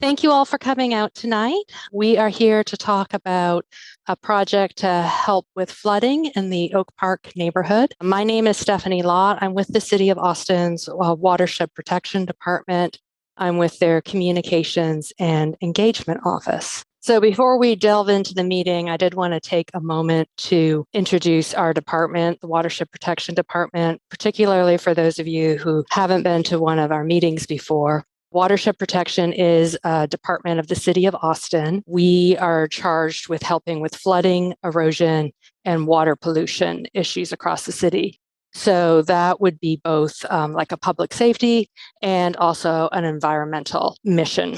Thank you all for coming out tonight. We are here to talk about a project to help with flooding in the Oak Park neighborhood. My name is Stephanie Lott. I'm with the City of Austin's Watershed Protection Department. I'm with their Communications and Engagement Office. So before we delve into the meeting, I did want to take a moment to introduce our department, the Watershed Protection Department, particularly for those of you who haven't been to one of our meetings before. Watershed Protection is a department of the City of Austin. We are charged with helping with flooding, erosion, and water pollution issues across the city. So that would be both like a public safety and also an environmental mission.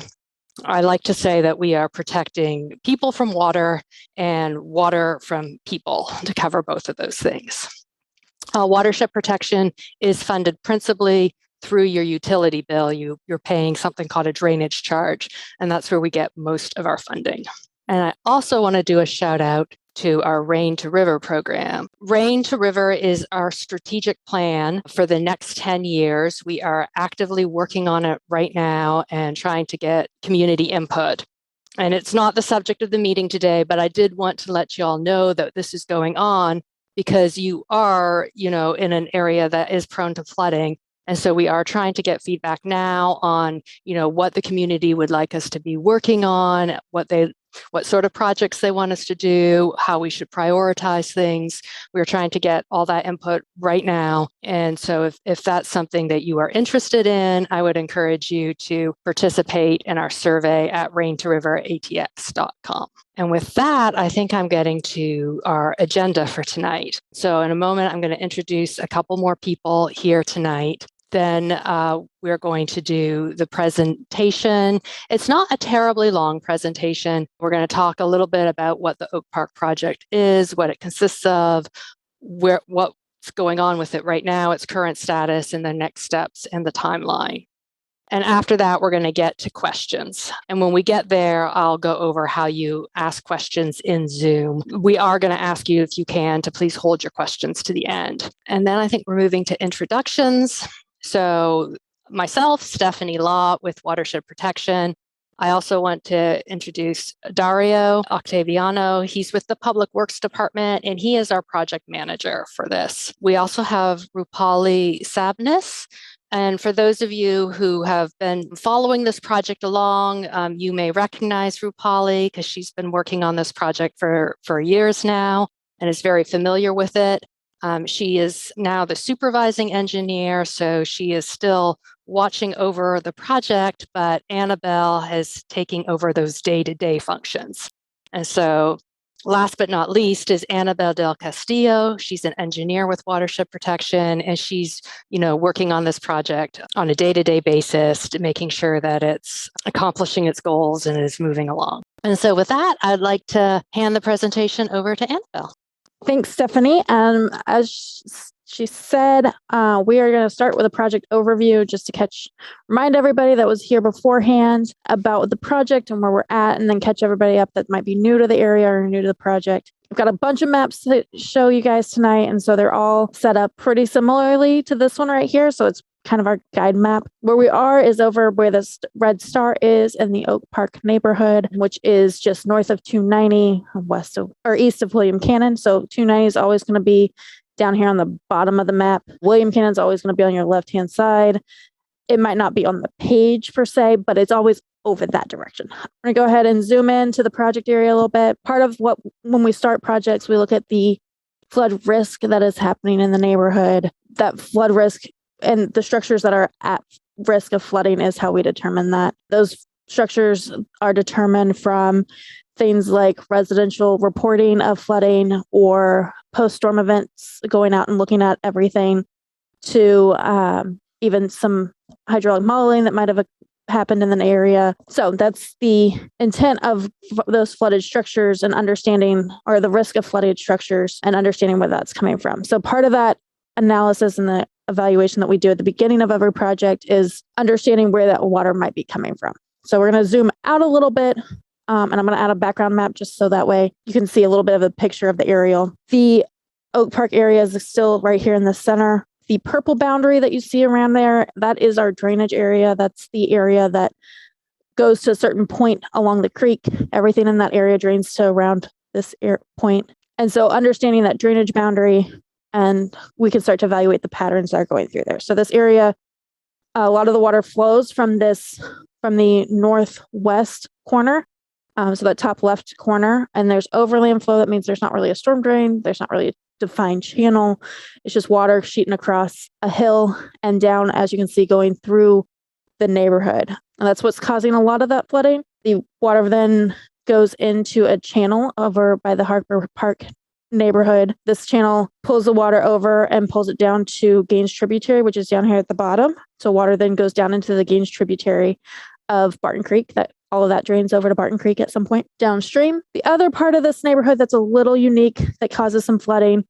I like to say that we are protecting people from water and water from people to cover both of those things. Watershed Protection is funded principally through your utility bill. You're paying something called a drainage charge, and that's where we get most of our funding. And I also want to do a shout out to our Rain to River program. Rain to River is our strategic plan for the next 10 years. We are actively working on it right now and trying to get community input. And it's not the subject of the meeting today, but I did want to let you all know that this is going on because you are, in an area that is prone to flooding. And so we are trying to get feedback now on, what the community would like us to be working on, what sort of projects they want us to do, how we should prioritize things. We're trying to get all that input right now. And so if that's something that you are interested in, I would encourage you to participate in our survey at rain2riveratx.com. And with that, I think I'm getting to our agenda for tonight. So in a moment, I'm going to introduce a couple more people here tonight. Then we're going to do the presentation. It's not a terribly long presentation. We're going to talk a little bit about what the Oak Park project is, what it consists of, what's going on with it right now, its current status, and the next steps and the timeline. And after that, we're going to get to questions. And when we get there, I'll go over how you ask questions in Zoom. We are going to ask you, if you can, to please hold your questions to the end. And then I think we're moving to introductions. So myself, Stephanie Lott with Watershed Protection. I also want to introduce Dario Octaviano. He's with the Public Works Department, and he is our project manager for this. We also have Rupali Sabnis. And for those of you who have been following this project along, you may recognize Rupali because she's been working on this project for years now and is very familiar with it. She is now the supervising engineer, so she is still watching over the project, but Annabell is taking over those day-to-day functions. And so last but not least is Annabell del Castillo. She's an engineer with Watershed Protection, and she's, working on this project on a day-to-day basis, making sure that it's accomplishing its goals and is moving along. And so with that, I'd like to hand the presentation over to Annabell. Thanks, Stephanie. As she said, we are going to start with a project overview just to remind everybody that was here beforehand about the project and where we're at, and then catch everybody up that might be new to the area or new to the project. I've got a bunch of maps to show you guys tonight, and so they're all set up pretty similarly to this one right here. So it's kind of our guide map. Where we are is over where the red star is in the Oak Park neighborhood, which is just north of 290, east of William Cannon. So 290 is always going to be down here on the bottom of the map. William Cannon is always going to be on your left-hand side. It might not be on the page per se, but it's always over that direction. I'm going to go ahead and zoom in to the project area a little bit. Part of when we start projects, we look at the flood risk that is happening in the neighborhood. That flood risk and the structures that are at risk of flooding is how we determine that. Those structures are determined from things like residential reporting of flooding or post-storm events, going out and looking at everything, to even some hydraulic modeling that might have happened in an area. So that's the intent of those flooded structures and understanding, or the risk of flooded structures and understanding where that's coming from. So part of that analysis and the evaluation that we do at the beginning of every project is understanding where that water might be coming from. So we're going to zoom out a little bit, and I'm going to add a background map just so that way you can see a little bit of a picture of the aerial. The Oak Park area is still right here in the center. The purple boundary that you see around there, that is our drainage area. That's the area that goes to a certain point along the creek. Everything in that area drains to around this point. And so understanding that drainage boundary, and we can start to evaluate the patterns that are going through there. So this area, a lot of the water flows from the northwest corner. So that top left corner, and there's overland flow. That means there's not really a storm drain. There's not really a defined channel. It's just water sheeting across a hill and down, as you can see, going through the neighborhood. And that's what's causing a lot of that flooding. The water then goes into a channel over by the Harper Park neighborhood. This channel pulls the water over and pulls it down to Gaines tributary, which is down here at the bottom. So water then goes down into the Gaines tributary of Barton Creek. That all of that drains over to Barton Creek at some point downstream. The other part of this neighborhood that's a little unique that causes some flooding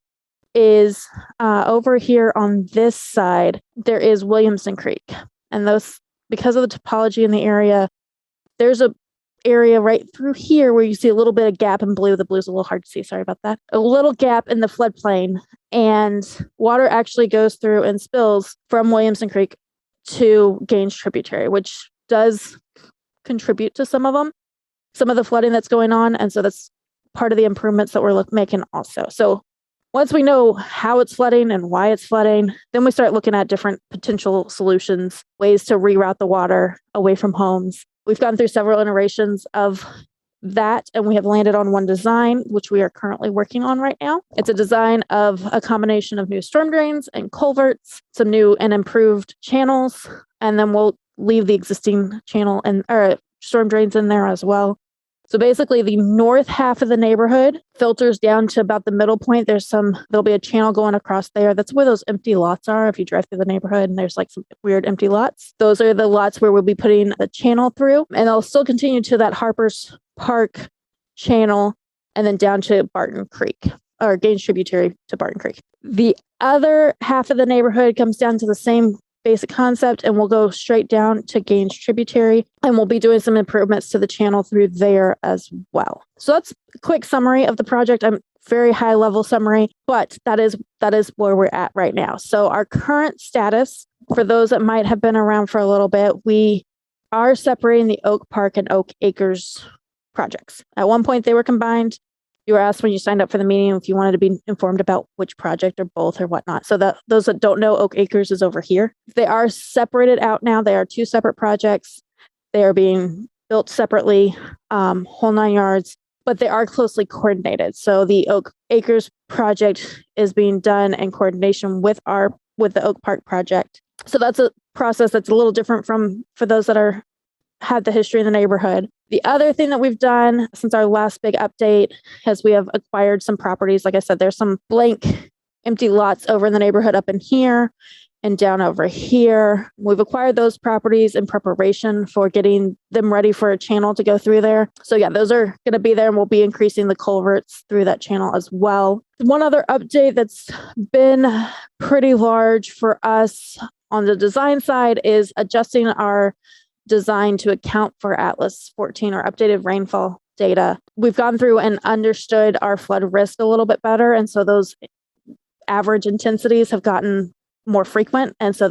is over here on this side, there is Williamson Creek. And those, because of the topology in the area, there's a area right through here where you see a little bit of gap in blue. The blue's a little hard to see. Sorry about that. A little gap in the floodplain, and water actually goes through and spills from Williamson Creek to Gaines tributary, which does contribute to some of the flooding that's going on. And so that's part of the improvements that we're making also. So once we know how it's flooding and why it's flooding, then we start looking at different potential solutions, ways to reroute the water away from homes. We've gone through several iterations of that, and we have landed on one design, which we are currently working on right now. It's a design of a combination of new storm drains and culverts, some new and improved channels, and then we'll leave the existing channel and storm drains in there as well. So basically the north half of the neighborhood filters down to about the middle point. There'll be a channel going across there. That's where those empty lots are. If you drive through the neighborhood and there's like some weird empty lots, those are the lots where we'll be putting the channel through, and they'll still continue to that Harper's Park channel and then down to Barton Creek, or Gaines tributary to Barton Creek. The other half of the neighborhood comes down to the same basic concept, and we'll go straight down to Gaines tributary, and we'll be doing some improvements to the channel through there as well. So that's a quick summary of the project. I'm very high level summary, but that is where we're at right now. So our current status, for those that might have been around for a little bit, we are separating the Oak Park and Oak Acres projects. At one point they were combined. You were asked when you signed up for the meeting if you wanted to be informed about which project or both or whatnot. So that those that don't know, Oak Acres is over here. They are separated out now. They are two separate projects. They are being built separately, whole 9 yards, but they are closely coordinated. So the Oak Acres project is being done in coordination with the Oak Park project. So that's a process that's a little different for those that had the history in the neighborhood. The other thing that we've done since our last big update is we have acquired some properties. Like I said, there's some blank empty lots over in the neighborhood up in here and down over here. We've acquired those properties in preparation for getting them ready for a channel to go through there. So yeah, those are going to be there, and we'll be increasing the culverts through that channel as well. One other update that's been pretty large for us on the design side is adjusting our design to account for Atlas 14 or updated rainfall data. We've gone through and understood our flood risk a little bit better. And so those average intensities have gotten more frequent. And so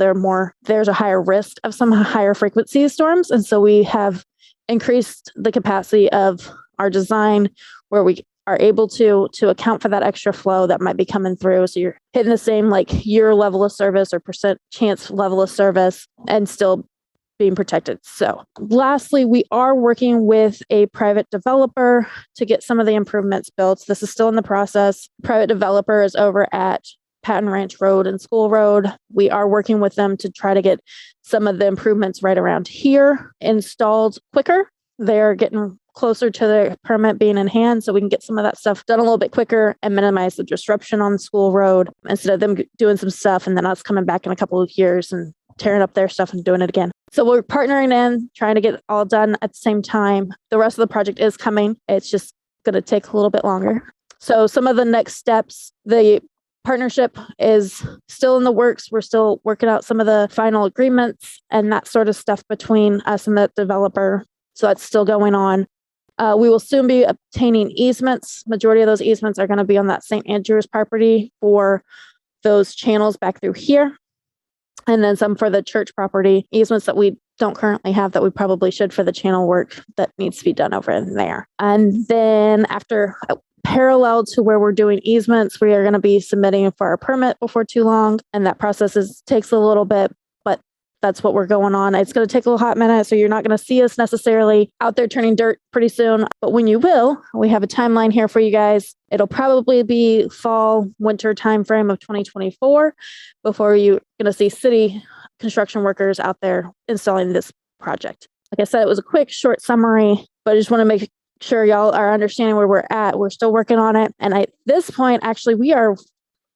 there's a higher risk of some higher frequency storms. And so we have increased the capacity of our design where we are able to account for that extra flow that might be coming through. So you're hitting the same like year level of service or percent chance level of service and still being protected. So lastly, we are working with a private developer to get some of the improvements built. This is still in the process. Private developer is over at Patton Ranch Road and School Road. We are working with them to try to get some of the improvements right around here installed quicker. They're getting closer to the permit being in hand, so we can get some of that stuff done a little bit quicker and minimize the disruption on School Road instead of them doing some stuff and then us coming back in a couple of years and tearing up their stuff and doing it again. So we're partnering in, trying to get it all done at the same time. The rest of the project is coming. It's just going to take a little bit longer. So some of the next steps, the partnership is still in the works. We're still working out some of the final agreements and that sort of stuff between us and the developer. So that's still going on. We will soon be obtaining easements. Majority of those easements are going to be on that St. Andrew's property for those channels back through here. And then some for the church property easements that we don't currently have that we probably should for the channel work that needs to be done over in there. And then after, parallel to where we're doing easements, we are going to be submitting for our permit before too long. And that process takes a little bit, but that's what we're going on. It's going to take a little hot minute, so you're not going to see us necessarily out there turning dirt pretty soon. But when you will, we have a timeline here for you guys. It'll probably be fall, winter timeframe of 2024 before you're going to see city construction workers out there installing this project. Like I said, it was a quick, short summary, but I just want to make sure y'all are understanding where we're at. We're still working on it. And at this point, actually, we are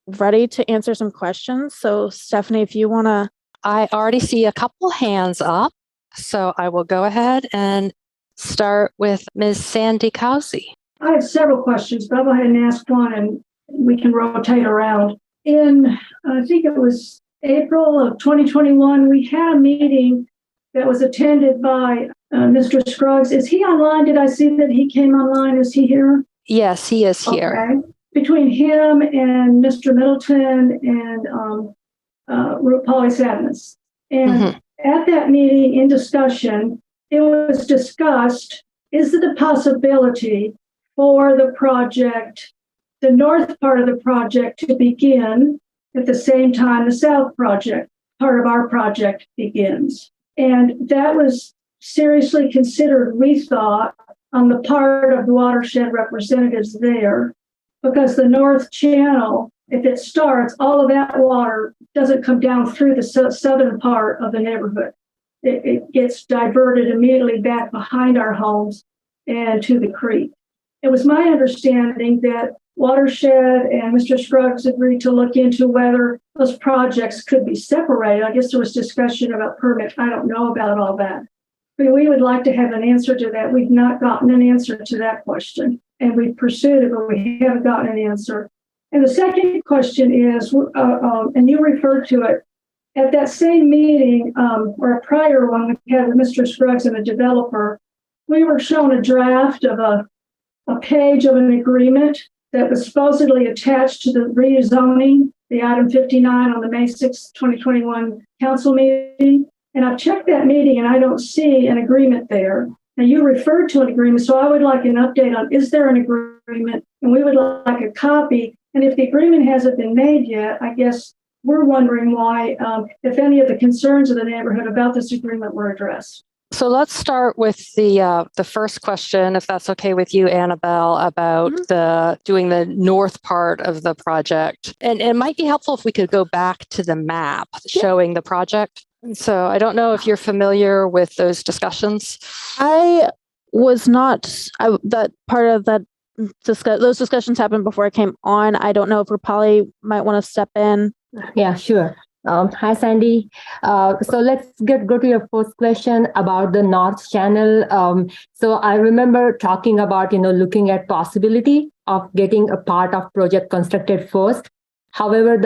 ready to answer some questions. So Stephanie, if you want to. I already see a couple hands up, so I will go ahead and start with Ms. Sandy Cousy. I have several questions, but I'll go ahead and ask one and we can rotate around. In, I think it was April of 2021, we had a meeting that was attended by Mr. Scruggs. Is he online? Did I see that he came online? Is he here? Yes, he is here. Okay. Between him and Mr. Middleton and Polly Sadness. And at that meeting in discussion, it was discussed, is it a possibility for the project, the north part of the project, to begin at the same time the south project, part of our project, begins? And that was seriously considered, we thought, on the part of the Watershed representatives there, because the North Channel, if it starts, all of that water doesn't come down through the southern part of the neighborhood. It gets diverted immediately back behind our homes and to the creek. It was my understanding that Watershed and Mr. Scruggs agreed to look into whether those projects could be separated. I guess there was discussion about permit. I don't know about all that. But we would like to have an answer to that. We've not gotten an answer to that question. And we've pursued it, but we haven't gotten an answer. And the second question is, and you referred to it, at that same meeting, or a prior one we had with Mr. Scruggs and the developer, we were shown a draft of a page of an agreement that was supposedly attached to the rezoning, the item 59 on the May 6, 2021 council meeting. And I've checked that meeting and I don't see an agreement there. Now you referred to an agreement, so I would like an update on, is there an agreement? And we would like a copy. And if the agreement hasn't been made yet, I guess we're wondering why, if any of the concerns of the neighborhood about this agreement were addressed. So let's start with the first question, if that's okay with you, Annabell, about doing the north part of the project. And it might be helpful if we could go back to the map showing the project. So I don't know if you're familiar with those discussions. I was not. That part of that those discussions happened before I came on. I don't know if Polly might want to step in. Yeah, sure. Hi, Sandy. So let's go to your first question about the North Channel. So I remember talking about, looking at possibility of getting a part of project constructed first. However,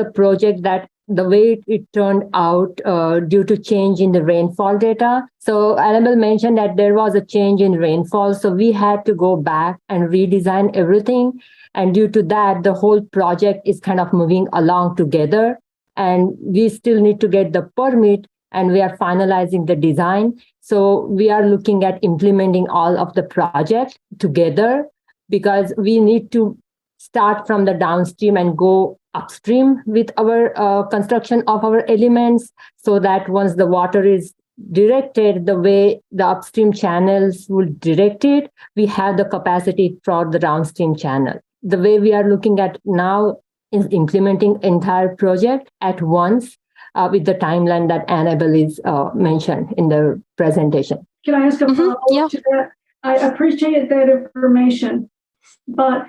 the way it turned out due to change in the rainfall data. So Annabell mentioned that there was a change in rainfall. So we had to go back and redesign everything. And due to that, the whole project is kind of moving along together. And we still need to get the permit and we are finalizing the design. So we are looking at implementing all of the project together because we need to start from the downstream and go upstream with our construction of our elements so that once the water is directed the way the upstream channels will direct it, we have the capacity for the downstream channel. The way we are looking at now is implementing entire project at once with the timeline that Annabell is mentioned in the presentation. Can I ask a follow-up to that? I appreciate that information, but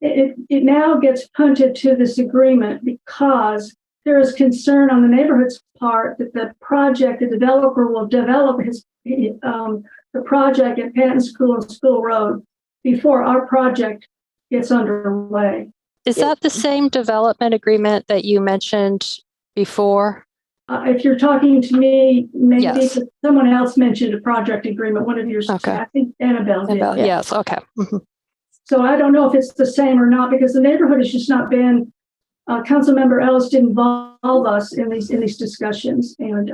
it now gets punted to this agreement because there is concern on the neighborhood's part that the developer will develop the project at Patton School and School Road before our project gets underway. Is that the same development agreement that you mentioned before? If you're talking to me, maybe Yes. someone else mentioned a project agreement, one of yours. Okay. I think Annabell did. Annabell, yes, okay. So I don't know if it's the same or not because the neighborhood has just not been, Councilmember Ellis didn't involve us in these discussions. And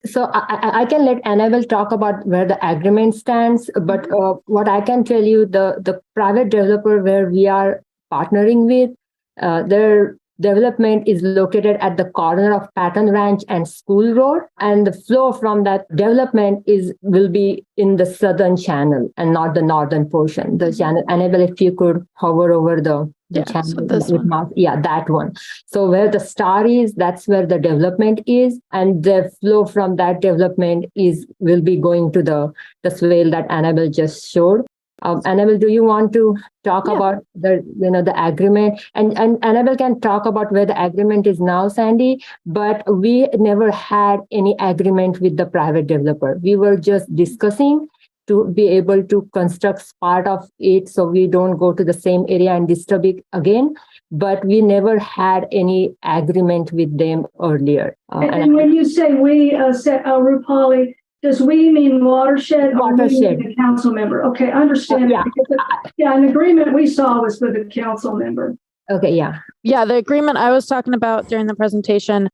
So I can let Annabell talk about where the agreement stands, but what I can tell you, the private developer where we are partnering with, their development is located at the corner of Patton Ranch and School Road, and the flow from that development will be in the southern channel and not the northern portion. The channel, Annabell, if you could hover over the channel so this with one. mouse, that one. So where the star is, that's where the development is, and the flow from that development will be going to the swale that Annabell just showed. Annabell, do you want to talk about the agreement? And Annabell can talk about where the agreement is now, Sandy. But we never had any agreement with the private developer. We were just discussing to be able to construct part of it, so we don't go to the same area and disturb it again. But we never had any agreement with them earlier. And when you say we, Rupali, does we mean Watershed or Watershed. we mean the council member? Okay, I understand. An agreement we saw was with the council member. Okay, yeah. Yeah, the agreement I was talking about during the presentation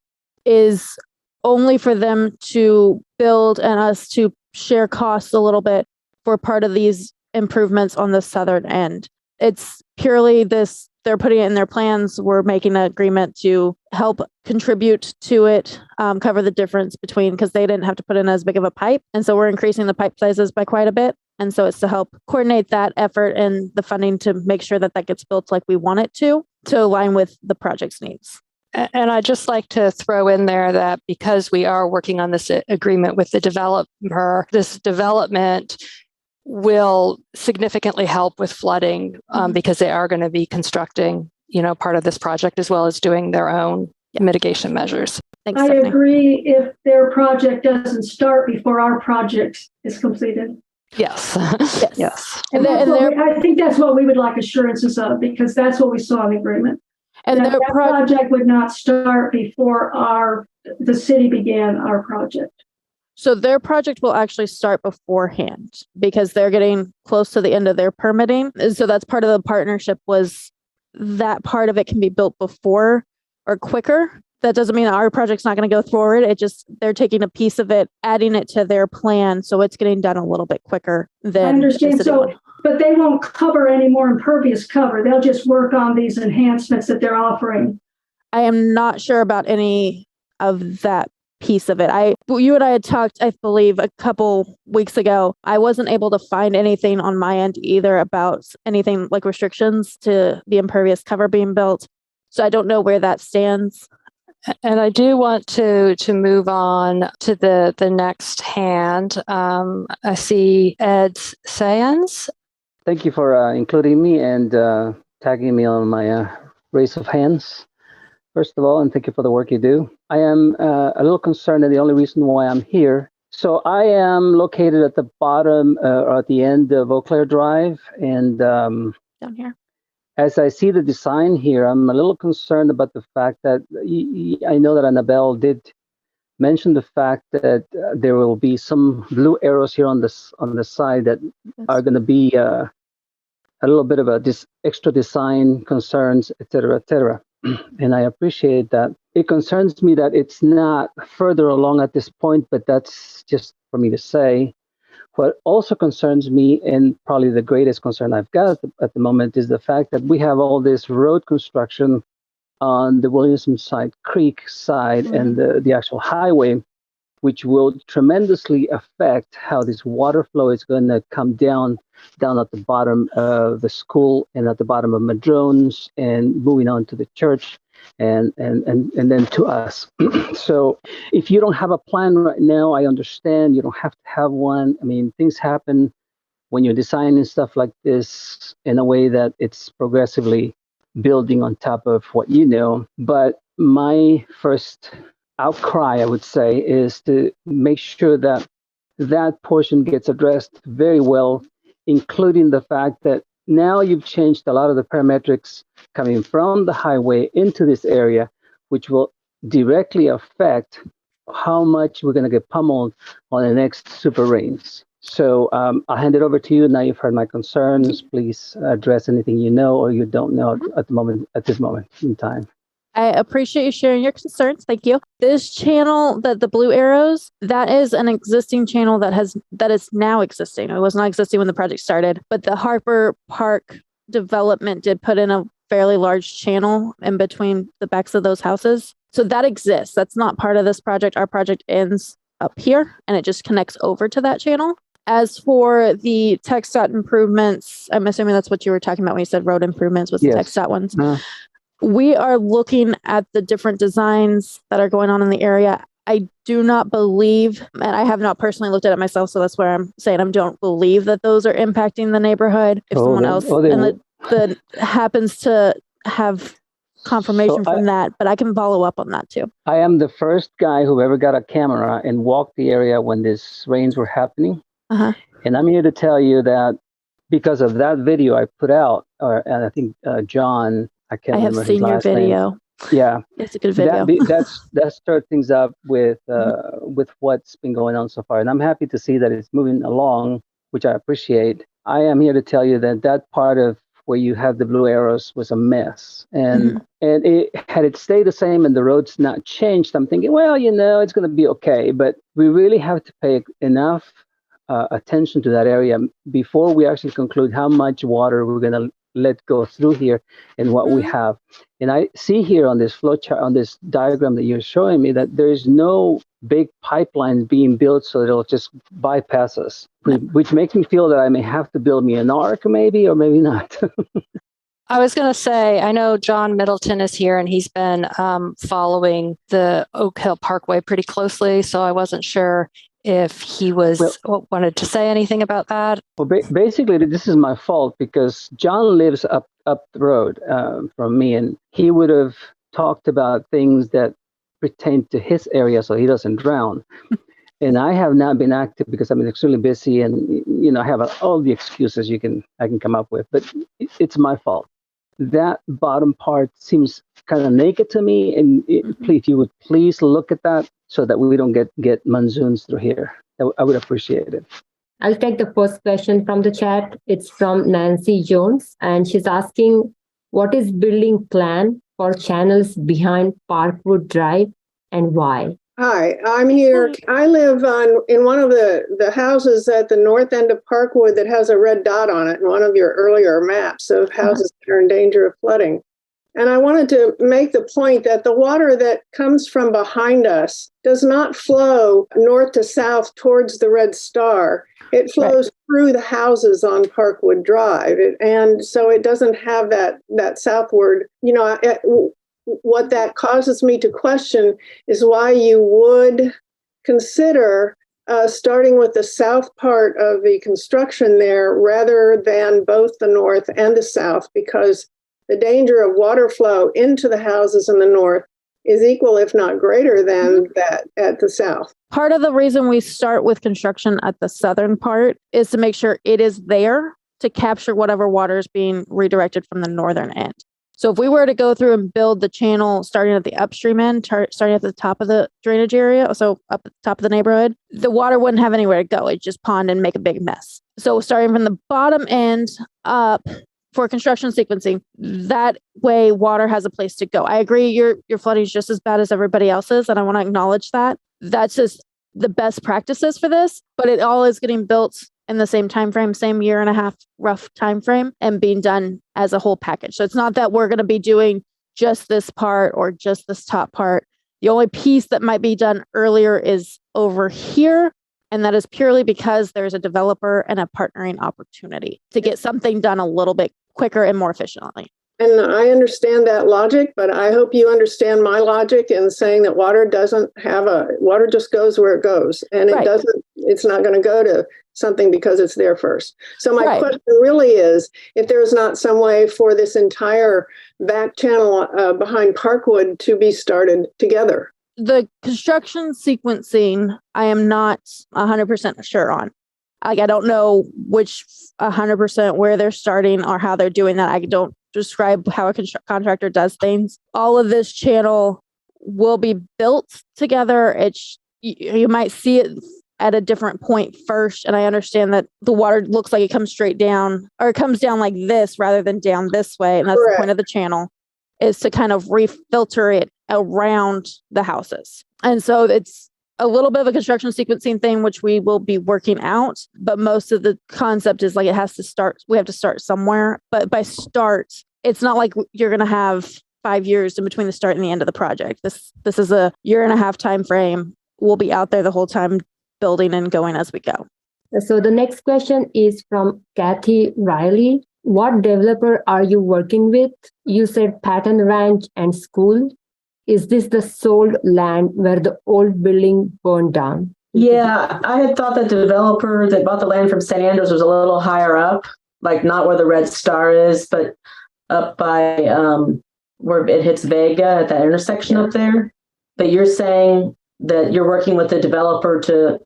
is only for them to build and us to share costs a little bit for part of these improvements on the southern end. It's purely this, they're putting it in their plans. We're making an agreement to help contribute to it, cover the difference between, because they didn't have to put in as big of a pipe. And so we're increasing the pipe sizes by quite a bit. And so it's to help coordinate that effort and the funding to make sure that that gets built like we want it to align with the project's needs. And I'd just like to throw in there that because we are working on this agreement with the developer, this development will significantly help with flooding because they are going to be constructing, part of this project as well as doing their own mitigation measures. Thanks, I Stephanie. agree if their project doesn't start before our project is completed. Yes. Yes. And I think that's what we would like assurances of, because that's what we saw in the agreement. And that project would not start before the city began our project. So their project will actually start beforehand because they're getting close to the end of their permitting. So that's part of the partnership, was that part of it can be built before or quicker. That doesn't mean our project's not going to go forward. It just, they're taking a piece of it, adding it to their plan. So it's getting done a little bit quicker than I understand. the city one. But they won't cover any more impervious cover. They'll just work on these enhancements that they're offering. I am not sure about any of that piece of it. You and I had talked, I believe, a couple weeks ago. I wasn't able to find anything on my end either about anything like restrictions to the impervious cover being built. So I don't know where that stands. And I do want to move on to the next hand. I see Ed Sands. Thank you for including me and tagging me on my raise of hands. First of all, and thank you for the work you do. I am a little concerned, and the only reason why I'm here. So I am located at the bottom or at the end of Eau Claire Drive, and Down here. as I see the design here, I'm a little concerned about the fact that I know that Annabell did mention the fact that there will be some blue arrows here on the side that are going to be a little bit of this extra design concerns, et cetera, et cetera. And I appreciate that. It concerns me that it's not further along at this point, but that's just for me to say. What also concerns me, and probably the greatest concern I've got at the moment, is the fact that we have all this road construction on the Williamson Side Creek side and the actual highway, which will tremendously affect how this water flow is going to come down at the bottom of the school and at the bottom of Madrone's and moving on to the church and then to us. So if you don't have a plan right now, I understand you don't have to have one. I mean, things happen when you're designing stuff like this in a way that it's progressively building on top of what you know. But my first outcry, I would say, is to make sure that that portion gets addressed very well, including the fact that now you've changed a lot of the parametrics coming from the highway into this area, which will directly affect how much we're going to get pummeled on the next super rains. So I'll hand it over to you. Now you've heard my concerns. Please address anything you know or you don't know at this moment in time. I appreciate you sharing your concerns. Thank you. This channel, the blue arrows, that is an existing channel that is now existing. It was not existing when the project started, but the Harper Park development did put in a fairly large channel in between the backs of those houses. So that exists. That's not part of this project. Our project ends up here and it just connects over to that channel. As for the text dot improvements, I'm assuming that's what you were talking about when you said road improvements was the text dot ones. We are looking at the different designs that are going on in the area. I do not believe, and I have not personally looked at it myself, so that's where I'm saying I don't believe that those are impacting the neighborhood. If someone else that happens to have confirmation from that, but I can follow up on that too. I am the first guy who ever got a camera and walked the area when these rains were happening. And I'm here to tell you that because of that video I put out, and I think John, I can't remember his last name. I have seen your video. Yeah, it's a good video. That stirred things up with what's been going on so far, and I'm happy to see that it's moving along, which I appreciate. I am here to tell you that part of where you have the blue arrows was a mess, and had it stayed the same and the roads not changed, I'm thinking, well, it's going to be okay. But we really have to pay enough attention to that area before we actually conclude how much water we're going to let go through here and what we have. And I see here on this flow chart, on this diagram that you're showing me, that there is no big pipelines being built so it'll just bypass us, which makes me feel that I may have to build me an ark maybe, or maybe not. I was going to say, I know John Middleton is here and he's been following the Oak Hill Parkway pretty closely. So I wasn't sure if he wanted to say anything about that. Well, basically, this is my fault because John lives up the road from me, and he would have talked about things that pertain to his area so he doesn't drown. And I have not been active because I've been extremely busy, and I have all the excuses I can come up with. But it's my fault. That bottom part seems kind of naked to me, and if you would please look at that so that we don't get monsoons through here. I would appreciate it. I'll take the first question from the chat. It's from Nancy Jones, and she's asking, what is building plan for channels behind Parkwood Drive and why? Hi, I'm here. I live in one of the houses at the north end of Parkwood that has a red dot on it in one of your earlier maps of houses that are in danger of flooding. And I wanted to make the point that the water that comes from behind us does not flow north to south towards the red star. It flows through the houses on Parkwood Drive. And so it doesn't have that southward, what that causes me to question is why you would consider starting with the south part of the construction there rather than both the north and the south, because the danger of water flow into the houses in the north is equal, if not greater than that at the south. Part of the reason we start with construction at the southern part is to make sure it is there to capture whatever water is being redirected from the northern end. So if we were to go through and build the channel starting at the upstream end, starting at the top of the drainage area, so up at the top of the neighborhood, the water wouldn't have anywhere to go. It'd just pond and make a big mess. So starting from the bottom end up for construction sequencing, that way water has a place to go. I agree your flooding is just as bad as everybody else's, and I want to acknowledge that. That's just the best practices for this, but it all is getting built in the same time frame, same year and a half rough time frame, and being done as a whole package. So it's not that we're going to be doing just this part or just this top part. The only piece that might be done earlier is over here, and that is purely because there's a developer and a partnering opportunity to get something done a little bit quicker and more efficiently. And I understand that logic, but I hope you understand my logic in saying that water just goes where it goes. And it's not going to go to something because it's there first. So my question really is, if there's not some way for this entire back channel behind Parkwood to be started together. The construction sequencing, I am not 100% sure on. I don't know which 100% where they're starting or how they're doing that. I don't describe how a contractor does things. All of this channel will be built together. You might see it at a different point first. And I understand that the water looks like it comes straight down, or it comes down like this rather than down this way. And that's the point of the channel. is to kind of refilter it around the houses. And so it's a little bit of a construction sequencing thing, which we will be working out. But most of the concept is like it has to start. We have to start somewhere. But by start, it's not like you're going to have 5 years in between the start and the end of the project. This is a 1.5-year time frame. We'll be out there the whole time building and going as we go. So the next question is from Kathy Riley. What developer are you working with? You said Patton Ranch and school. Is this the sold land where the old building burned down? Yeah, I had thought that the developer that bought the land from St. Andrews was a little higher up, like not where the red star is, but up by where it hits Vega at that intersection up there. But you're saying that you're working with the developer to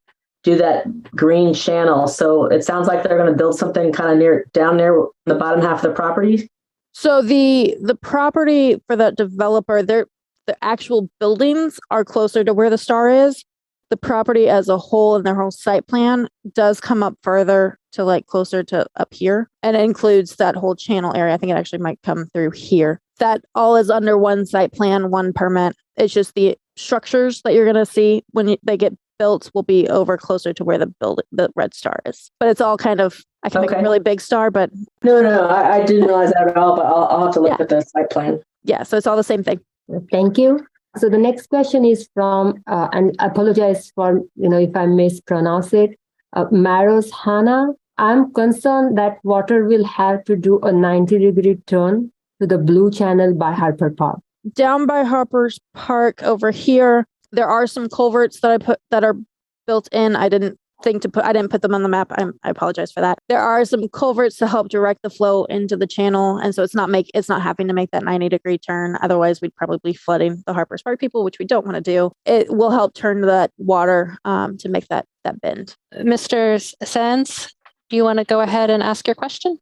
do that green channel. So it sounds like they're going to build something kind of down near the bottom half of the property. So the property for that developer, the actual buildings are closer to where the star is. The property as a whole and their whole site plan does come up further to like closer to up here. And it includes that whole channel area. I think it actually might come through here. That all is under one site plan, one permit. It's just the structures that you're going to see when they get built will be over closer to where the red star is. But it's all kind of, I can make a really big star, but... No, I didn't realize that at all, but I'll have to look at the site plan. Yeah, so it's all the same thing. Thank you. So the next question is from, and I apologize for, if I mispronounce it, Maros Hana. I'm concerned that water will have to do a 90-degree turn to the blue channel by Harper Park. Down by Harper's Park over here, there are some culverts that are built in. I didn't put them on the map. I apologize for that. There are some culverts to help direct the flow into the channel. And so it's not having to make that 90-degree turn. Otherwise, we'd probably be flooding the Harper's Park people, which we don't want to do. It will help turn that water to make that bend. Mr. Sands, do you want to go ahead and ask your question?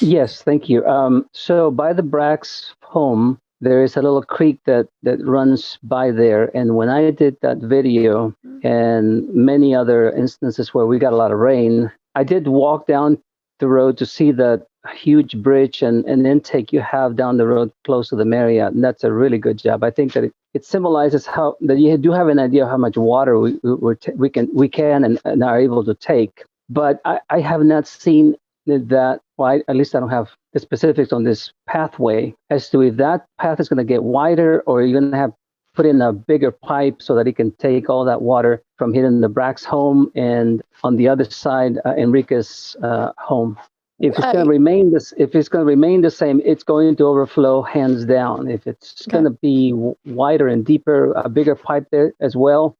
Yes, thank you. So by the Brack's home, there is a little creek that runs by there. And when I did that video and many other instances where we got a lot of rain, I did walk down the road to see that huge bridge and intake you have down the road close to the Marriott. And that's a really good job. I think that it symbolizes that you do have an idea of how much water we can and are able to take. But I have not seen that. Well, at least I don't have the specifics on this pathway as to if that path is going to get wider or you're going to have put in a bigger pipe so that it can take all that water from hitting the Brack's home and on the other side, Enrique's home. If it's going to remain the same, it's going to overflow hands down. If it's going to be wider and deeper, a bigger pipe there as well,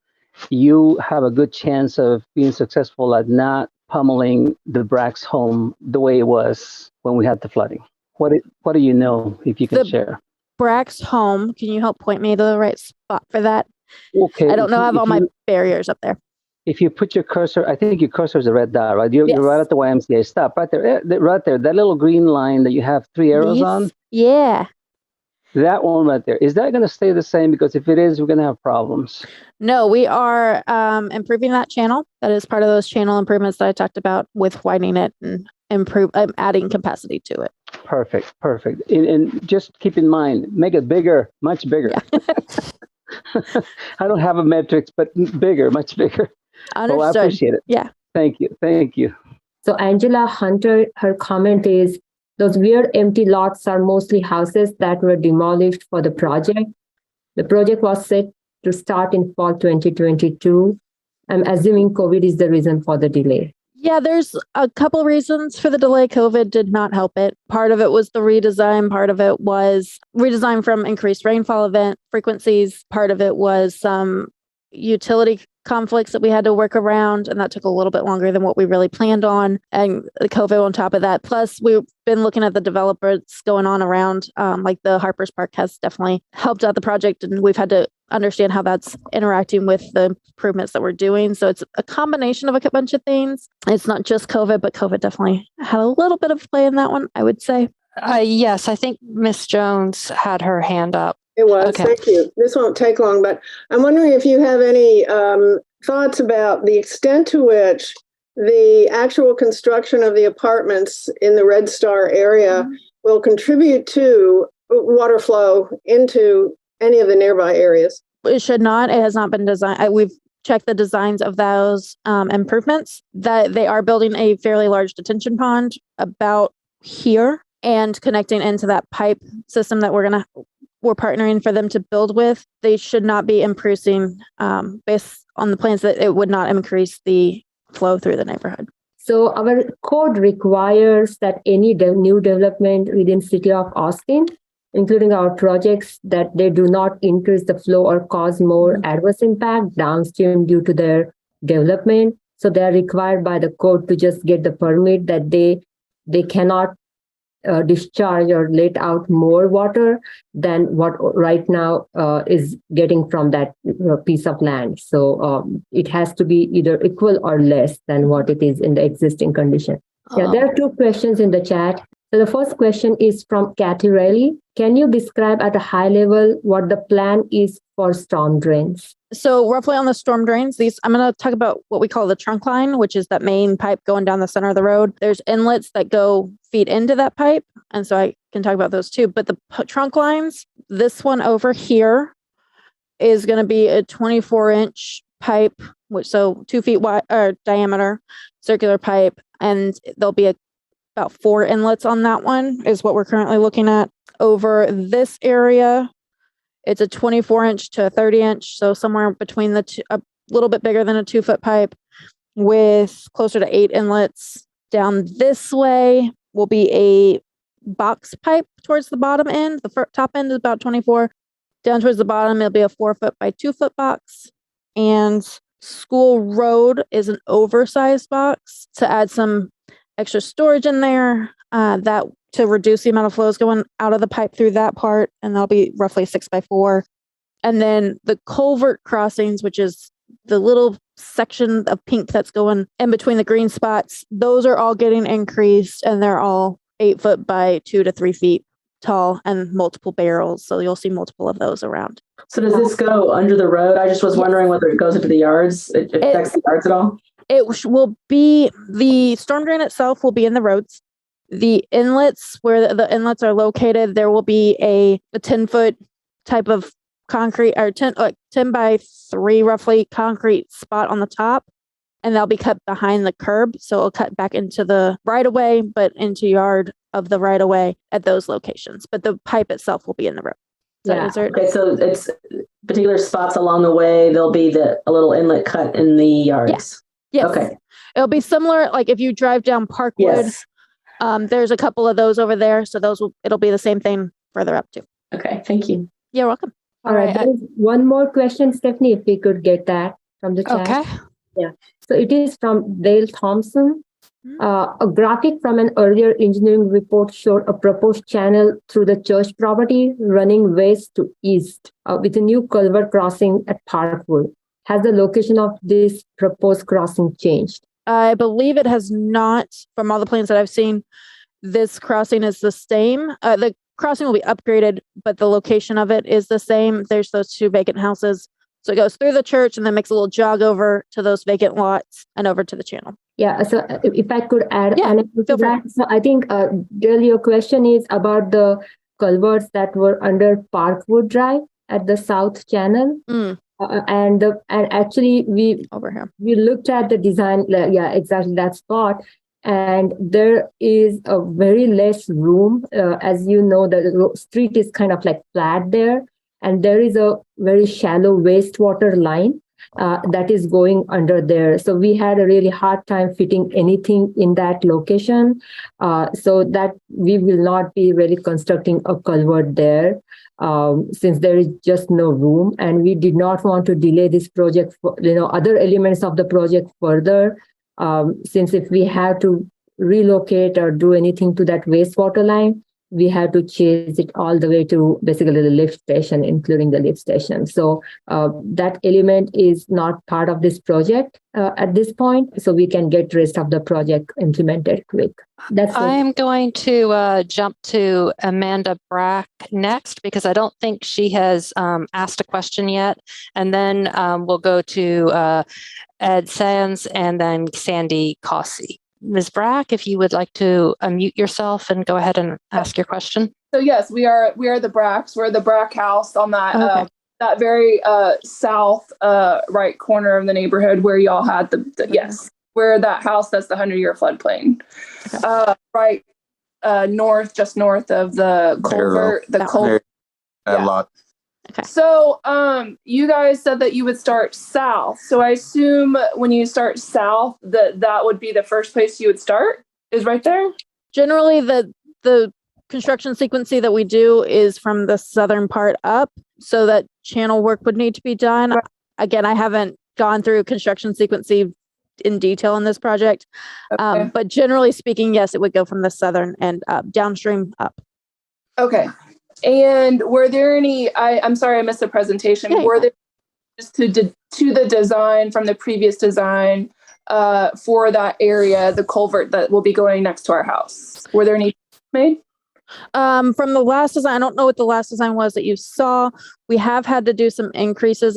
you have a good chance of being successful at not pummeling the Brack's home the way it was when we had the flooding. What do you know, if you can share? Brack's home, can you help point me to the right spot for that? Okay. I don't know, I have all my barriers up there. If you put your cursor, I think your cursor is a red dot, right? You're right at the YMCA. Stop right there. Right there. That little green line that you have 3 arrows on. Yeah. That one right there. Is that going to stay the same? Because if it is, we're going to have problems. No, we are improving that channel. That is part of those channel improvements that I talked about with widening it and adding capacity to it. Perfect. And just keep in mind, make it bigger, much bigger. Yeah. I don't have a metrics, but bigger, much bigger. Understood. Well, I appreciate it. Yeah. Thank you. So Angela Hunter, her comment is, those weird empty lots are mostly houses that were demolished for the project. The project was set to start in fall 2022. I'm assuming COVID is the reason for the delay. Yeah, there's a couple reasons for the delay. COVID did not help it. Part of it was the redesign. Part of it was redesign from increased rainfall event frequencies. Part of it was some utility conflicts that we had to work around, and that took a little bit longer than what we really planned on. And the COVID on top of that. Plus, we've been looking at the developers going on around, like the Harper's Park has definitely helped out the project, and we've had to understand how that's interacting with the improvements that we're doing. So it's a combination of a bunch of things. It's not just COVID, but COVID definitely had a little bit of play in that one, I would say. Yes, I think Miss Jones had her hand up. It was. Okay. Thank you. This won't take long, but I'm wondering if you have any thoughts about the extent to which the actual construction of the apartments in the Red Star area will contribute to water flow into any of the nearby areas? It should not. It has not been designed. We've checked the designs of those improvements, that they are building a fairly large detention pond about here and connecting into that pipe system that we're partnering for them to build with. They should not be increasing, based on the plans, that it would not increase the flow through the neighborhood. So our code requires that any new development within City of Austin, including our projects, that they do not increase the flow or cause more adverse impact downstream due to their development. So they are required by the code to just get the permit that they cannot discharge or let out more water than what right now is getting from that piece of land. So it has to be either equal or less than what it is in the existing condition. Yeah, there are two questions in the chat. So the first question is from Kathy Riley. Can you describe at a high level what the plan is for storm drains? So roughly on the storm drains, I'm going to talk about what we call the trunk line, which is that main pipe going down the center of the road. There's inlets that feed into that pipe. And so I can talk about those too. But the trunk lines, this one over here is going to be a 24-inch pipe, so 2 feet wide or diameter circular pipe. And there'll be about 4 inlets on that one is what we're currently looking at. Over this area, it's a 24-inch to a 30-inch, so somewhere between the two, a little bit bigger than a 2-foot pipe, with closer to 8 inlets. Down this way will be a box pipe towards the bottom end. The top end is about 24. Down towards the bottom, it'll be a 4-foot by 2-foot box. And School Road is an oversized box to add some extra storage in there, that to reduce the amount of flows going out of the pipe through that part, and that'll be roughly 6x4. And then the culvert crossings, which is the little section of pink that's going in between the green spots, those are all getting increased, and they're all 8 foot by 2 to 3 feet tall and multiple barrels. So you'll see multiple of those around. So does this go under the road? I just was wondering whether it goes into the yards. It affects the yards at all? It will be, the storm drain itself will be in the roads. The inlets, where the inlets are located, there will be a 10-foot type of concrete, or 10 by 3 roughly concrete spot on the top, and they'll be cut behind the curb. So it'll cut back into the right of way, but into yard of the right of way at those locations. But the pipe itself will be in the road. Okay, so it's particular spots along the way. There'll be a little inlet cut in the yards. Yes. Okay. It'll be similar, like if you drive down Parkwood, Yes. There's a couple of those over there. So it'll be the same thing further up too. Okay, thank you. You're welcome. All right. There is one more question, Stephanie, if we could get that from the chat. Okay. Yeah. So it is from Dale Thompson. A graphic from an earlier engineering report showed a proposed channel through the church property running west to east with a new culvert crossing at Parkwood. Has the location of this proposed crossing changed? I believe it has not. From all the plans that I've seen, this crossing is the same. The crossing will be upgraded, but the location of it is the same. There's those 2 vacant houses. So it goes through the church and then makes a little jog over to those vacant lots and over to the channel. Yeah, so if I could add feel free. So I think, Jill, your question is about the culverts that were under Parkwood Drive at the South Channel. And actually we over here, we looked at the design, exactly that spot, and there is a very less room. As you know, the street is kind of like flat there, and there is a very shallow wastewater line that is going under there. So we had a really hard time fitting anything in that location. So that we will not be really constructing a culvert there, since there is just no room, and we did not want to delay this project for, other elements of the project further, since if we have to relocate or do anything to that wastewater line, we have to chase it all the way to basically the lift station, including the lift station. So that element is not part of this project at this point, so we can get rest of the project implemented quick. I'm going to jump to Amanda Brack next, because I don't think she has asked a question yet. And then we'll go to Ed Sands and then Sandy Cossey. Ms. Brack, if you would like to unmute yourself and go ahead and ask your question. So yes, we are the Bracks. We're the Brack house on that that very south right corner of the neighborhood where y'all had the yes, where that house that's the 100-year floodplain. Right north, just north of the culvert, lot. Okay. So you guys said that you would start south. So I assume when you start south that would be the first place you would start is right there? Generally the construction sequencing that we do is from the southern part up, so that channel work would need to be done. Right. Again, I haven't gone through construction sequencing in detail in this project. Okay. But generally speaking, yes, it would go from the southern and downstream up. Okay. And were there any, I'm sorry, I missed the presentation. Yeah, were there just to the design from the previous design for that area, the culvert that will be going next to our house? Were there any made? From the last design, I don't know what the last design was that you saw. We have had to do some increases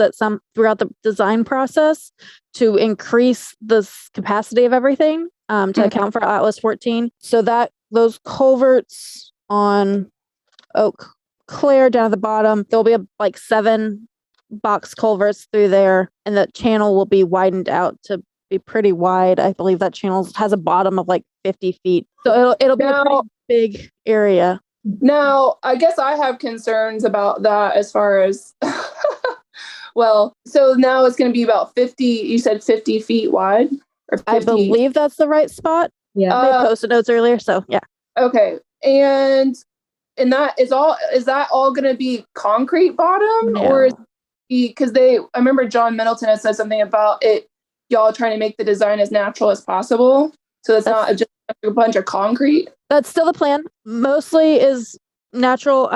throughout the design process to increase the capacity of everything to account for Atlas 14. So that those culverts on Oak Claire down at the bottom, there'll be like 7 box culverts through there, and the channel will be widened out to be pretty wide. I believe that channel has a bottom of like 50 feet. So it'll be a pretty big area. Now, I guess I have concerns about that as far as, well, so now it's going to be about 50, you said 50 feet wide? Or 50? I believe that's the right spot. Yeah. I posted notes earlier, so yeah. Okay. And that is that all going to be concrete bottom? No. Or because I remember John Middleton had said something about it, y'all trying to make the design as natural as possible. So it's not just a bunch of concrete. That's still the plan. Mostly is natural,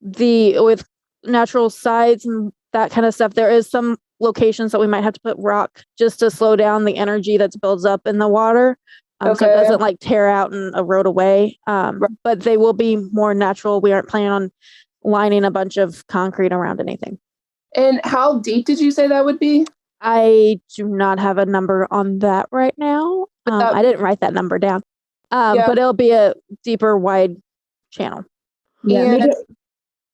with natural sides and that kind of stuff. There is some locations that we might have to put rock just to slow down the energy that's builds up in the water. So it doesn't like tear out and erode away. But they will be more natural. We aren't planning on lining a bunch of concrete around anything. And how deep did you say that would be? I do not have a number on that right now. I didn't write that number down. But it'll be a deeper, wide channel. Yeah.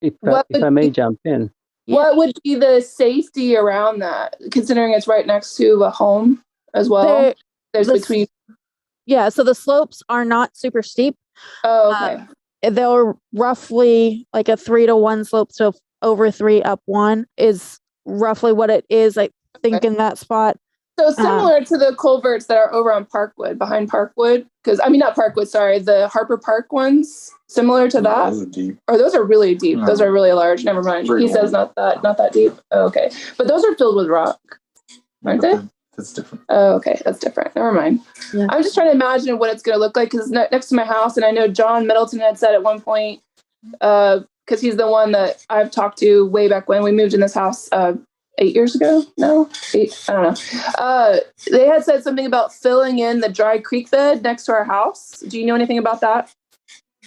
If I may jump in. What would be the safety around that, considering it's right next to a home as well? Yeah, so the slopes are not super steep. Oh, okay. They're roughly like a 3-to-1 slope, so over 3 up 1 is roughly what it is. I think in that spot. So similar to the culverts that are over on Parkwood, behind Parkwood, because not Parkwood, sorry, the Harper Park ones. Similar to that. Those are deep. Or those are really deep. Those are really large. Never mind. He says not that deep. Oh, okay, but those are filled with rock, aren't they? That's different. Oh, okay, that's different. Never mind. Yeah. I'm just trying to imagine what it's going to look like because it's next to my house, and I know John Middleton had said at one point, because he's the one that I've talked to way back when we moved in this house 8 years ago. No, 8. I don't know. They had said something about filling in the dry creek bed next to our house. Do you know anything about that?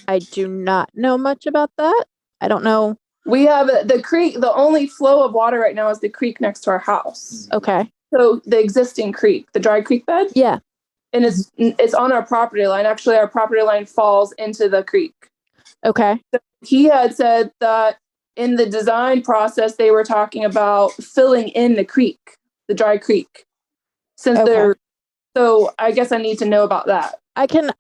I do not know much about that. I don't know. We have the creek. The only flow of water right now is the creek next to our house. Okay. So the existing creek, the dry creek bed. Yeah. And it's on our property line. Actually, our property line falls into the creek. Okay. So he had said that in the design process, they were talking about filling in the creek, the dry creek. So I guess I need to know about that. I can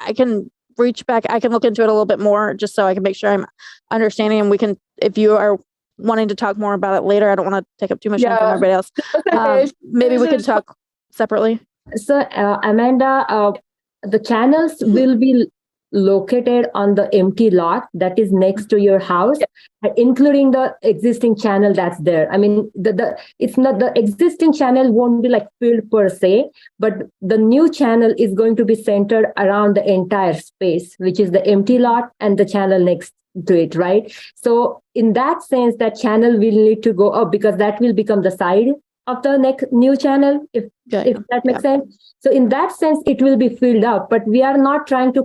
reach back. I can look into it a little bit more just so I can make sure I'm understanding. And we can, if you are wanting to talk more about it later, I don't want to take up too much time from everybody else. Okay. Maybe we can talk separately. So, Amanda, the channels will be located on the empty lot that is next to your house, including the existing channel that's there. I mean, it's not the existing channel won't be like filled per se, but the new channel is going to be centered around the entire space, which is the empty lot and the channel next to it, right? So in that sense, that channel will need to go up because that will become the side of the new channel, if that makes sense. So in that sense, it will be filled up, but we are not trying to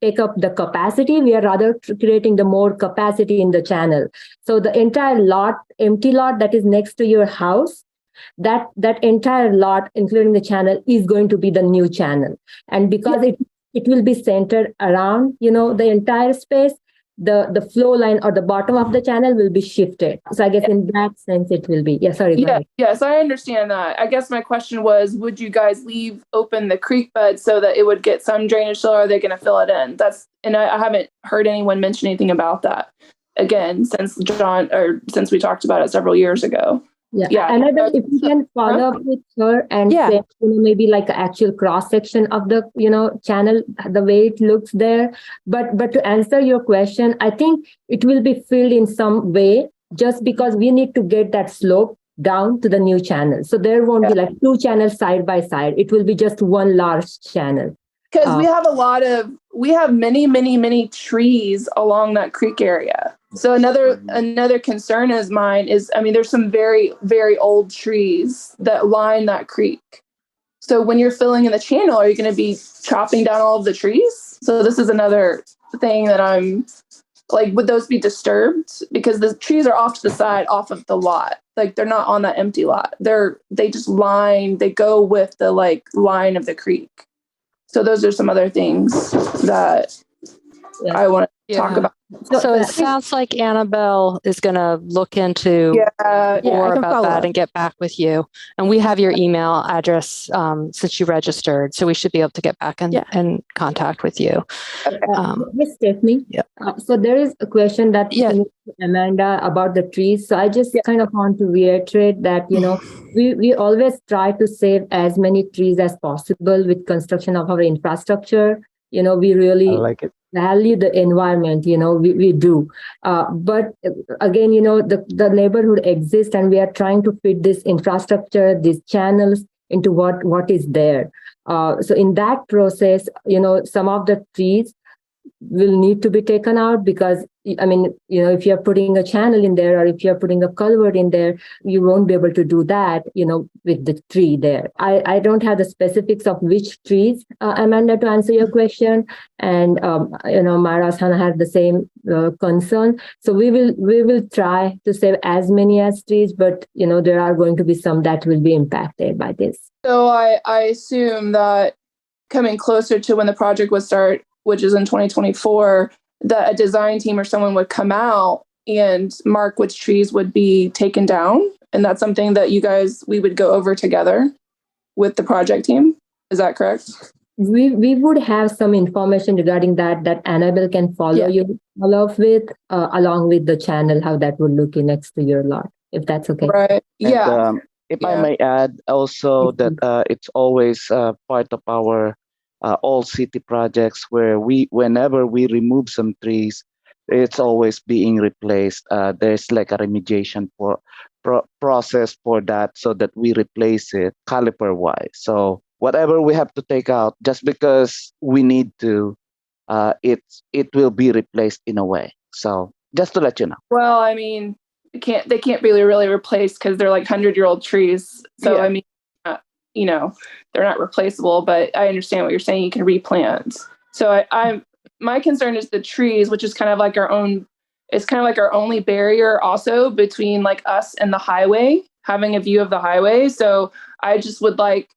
take up the capacity. We are rather creating the more capacity in the channel. So the entire lot, empty lot that is next to your house, that entire lot, including the channel, is going to be the new channel. And because it will be centered around, the entire space, the flow line or the bottom of the channel will be shifted. So I guess in that sense it will be. Yeah, sorry. Go ahead. Yes, I understand that. I guess my question was, would you guys leave open the creek bed so that it would get some drainage flow, or are they going to fill it in? I haven't heard anyone mention anything about that again since we talked about it several years ago. Yeah. Annabell, if you can follow up with her and say, maybe like an actual cross section of the, channel, the way it looks there. But to answer your question, I think it will be filled in some way just because we need to get that slope down to the new channel. So there won't be like two channels side by side. It will be just one large channel. Because we have many trees along that creek area. So another concern is mine is, there's some very, very old trees that line that creek. So when you're filling in the channel, are you going to be chopping down all of the trees? So this is another thing that I'm like, would those be disturbed? Because the trees are off to the side, off of the lot. Like they're not on that empty lot. They go with the line of the creek. So those are some other things that I want to talk about. So it sounds like Annabell is going to look into more about that and get back with you. And we have your email address since you registered, so we should be able to get back in contact with you. Yes, Stephanie. So there is a question that Amanda about the trees. So I just kind of want to reiterate that we always try to save as many trees as possible with construction of our infrastructure. We really like it. Value the environment, we do. But again, the neighborhood exists and we are trying to fit this infrastructure, these channels into what is there. So in that process, some of the trees will need to be taken out because, if you're putting a channel in there or if you're putting a culvert in there, you won't be able to do that, with the tree there. I don't have the specifics of which trees, Amanda, to answer your question. And, Myra Sana had the same concern. So we will try to save as many as trees, but, there are going to be some that will be impacted by this. So I assume that coming closer to when the project would start, which is in 2024, that a design team or someone would come out and mark which trees would be taken down. And that's something that we would go over together with the project team. Is that correct? We would have some information regarding that Annabell can follow up with, along with the channel, how that would look next to your lot, if that's okay. Right. Yeah. And, if I may add also that it's always part of our all city projects where whenever we remove some trees, it's always being replaced. There's like a remediation process for that so that we replace it caliper wise. So whatever we have to take out, just because we need to, it will be replaced in a way. So just to let you know. Well, they can't be really replaced because they're like 100-year-old trees. So they're not replaceable, but I understand what you're saying. You can replant. So my concern is the trees, which is kind of like our own. It's kind of like our only barrier, also between like us and the highway, having a view of the highway. So I just would like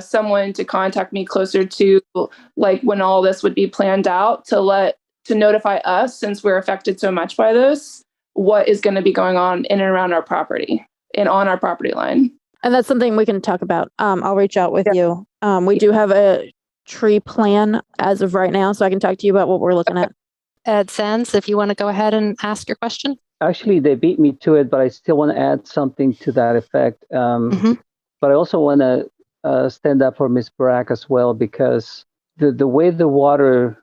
someone to contact me closer to like when all this would be planned out to notify us, since we're affected so much by this, what is going to be going on in and around our property and on our property line. And that's something we can talk about. I'll reach out with you. We do have a tree plan as of right now, so I can talk to you about what we're looking at. Ed Sands, if you want to go ahead and ask your question. Actually, they beat me to it, but I still want to add something to that effect. But I also want to stand up for Ms. Brack as well, because the way the water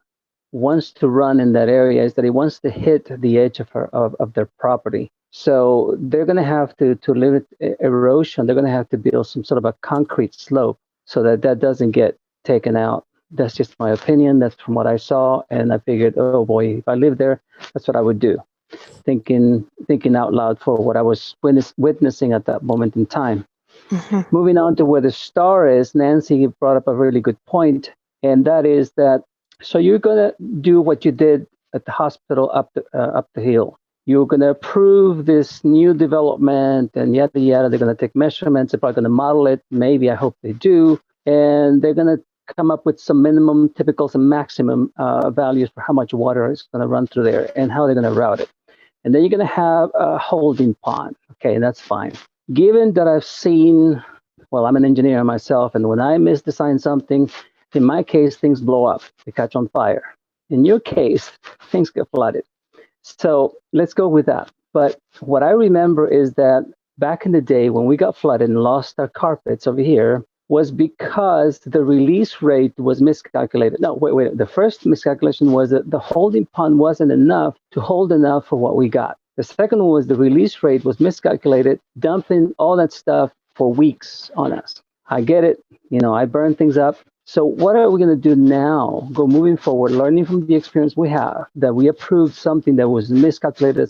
wants to run in that area is that it wants to hit the edge of their property. So they're going to have to limit erosion. They're going to have to build some sort of a concrete slope so that doesn't get taken out. That's just my opinion. That's from what I saw. And I figured, oh boy, if I lived there, that's what I would do. Thinking out loud for what I was witnessing at that moment in time. Moving on to where the star is, Nancy brought up a really good point. And that is that, so you're going to do what you did at the hospital up the hill. You're going to approve this new development and yada, yada. They're going to take measurements. They're probably going to model it. Maybe, I hope they do. And they're going to come up with some minimum, typicals, and maximum values for how much water is going to run through there and how they're going to route it. And then you're going to have a holding pond. Okay, and that's fine. Given that I've seen, well, I'm an engineer myself, and when I misdesign something, in my case, things blow up, they catch on fire. In your case, things get flooded. So let's go with that. But what I remember is that back in the day when we got flooded and lost our carpets over here was because the release rate was miscalculated. No, wait. The first miscalculation was that the holding pond wasn't enough to hold enough for what we got. The second one was the release rate was miscalculated, dumping all that stuff for weeks on us. I get it. I burn things up. So what are we going to do now, moving forward, learning from the experience we have, that we approved something that was miscalculated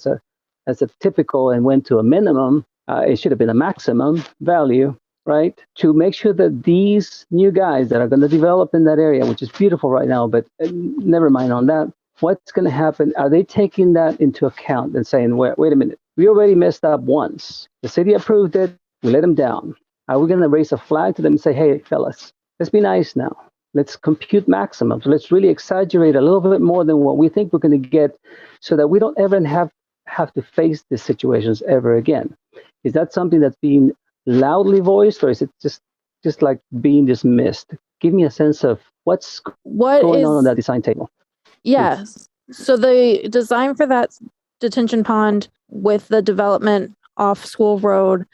as a typical and went to a minimum, it should have been a maximum value, right? To make sure that these new guys that are going to develop in that area, which is beautiful right now, but never mind on that, what's going to happen? Are they taking that into account and saying, wait a minute, we already messed up once. The city approved it, we let them down. Are we going to raise a flag to them and say, hey, fellas, let's be nice now. Let's compute maximums. Let's really exaggerate a little bit more than what we think we're going to get so that we don't ever have to face these situations ever again. Is that something that's being loudly voiced, or is it just like being dismissed? Give me a sense of what's going on that design table. Yes. So the design for that detention pond with the development off School Road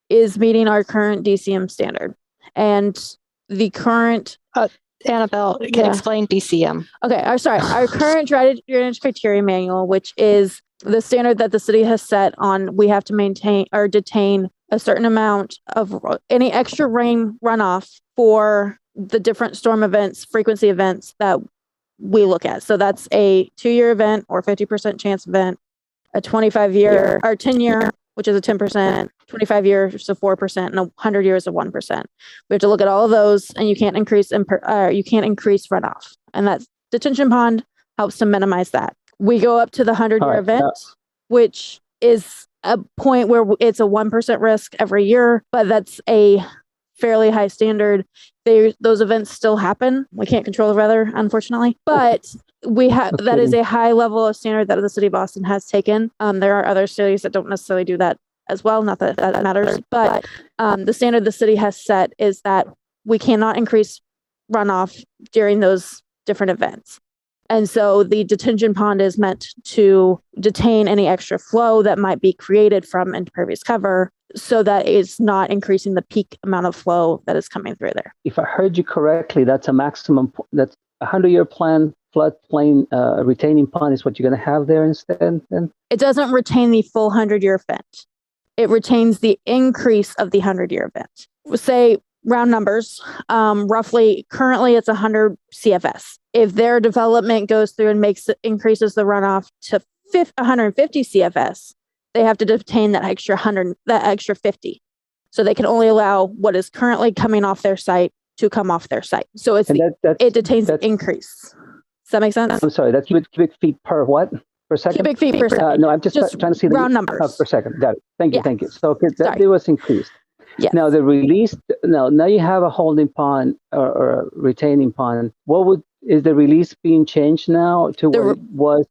is meeting our current DCM standard. And the current Annabell can explain DCM. Okay, sorry. Our current drainage criteria manual, which is the standard that the city has set on, we have to maintain or detain a certain amount of any extra rain runoff for the different storm events, frequency events that we look at. So that's a 2-year event or 50% chance event, a 25-year or 10-year, which is a 10%, 25 years of 4%, and 100 years of 1%. We have to look at all of those, and you can't increase runoff. And that detention pond helps to minimize that. We go up to the 100-year event, which is a point where it's a 1% risk every year, but that's a fairly high standard. Those events still happen. We can't control the weather, unfortunately, but that is a high level of standard that the city of Austin has taken. There are other cities that don't necessarily do that as well. Not that that matters, but the standard the city has set is that we cannot increase runoff during those different events. And so the detention pond is meant to detain any extra flow that might be created from impervious cover so that it's not increasing the peak amount of flow that is coming through there. If I heard you correctly, that's a maximum, that's a 100-year plan, floodplain retaining pond is what you're going to have there instead? Then? It doesn't retain the full 100-year event. It retains the increase of the 100-year event. Say, round numbers, roughly, currently it's 100 CFS. If their development goes through and increases the runoff to 150 CFS, they have to detain that extra 50. So they can only allow what is currently coming off their site to come off their site. So it detains the increase. Does that make sense? I'm sorry, that's cubic feet per what? Per second? Cubic feet per second. No, I'm just trying to see the round numbers. Per second. Got it. Thank you. So it was increased. Yes. Now the release. Now you have a holding pond or a retaining pond. Is the release being changed now to what it was?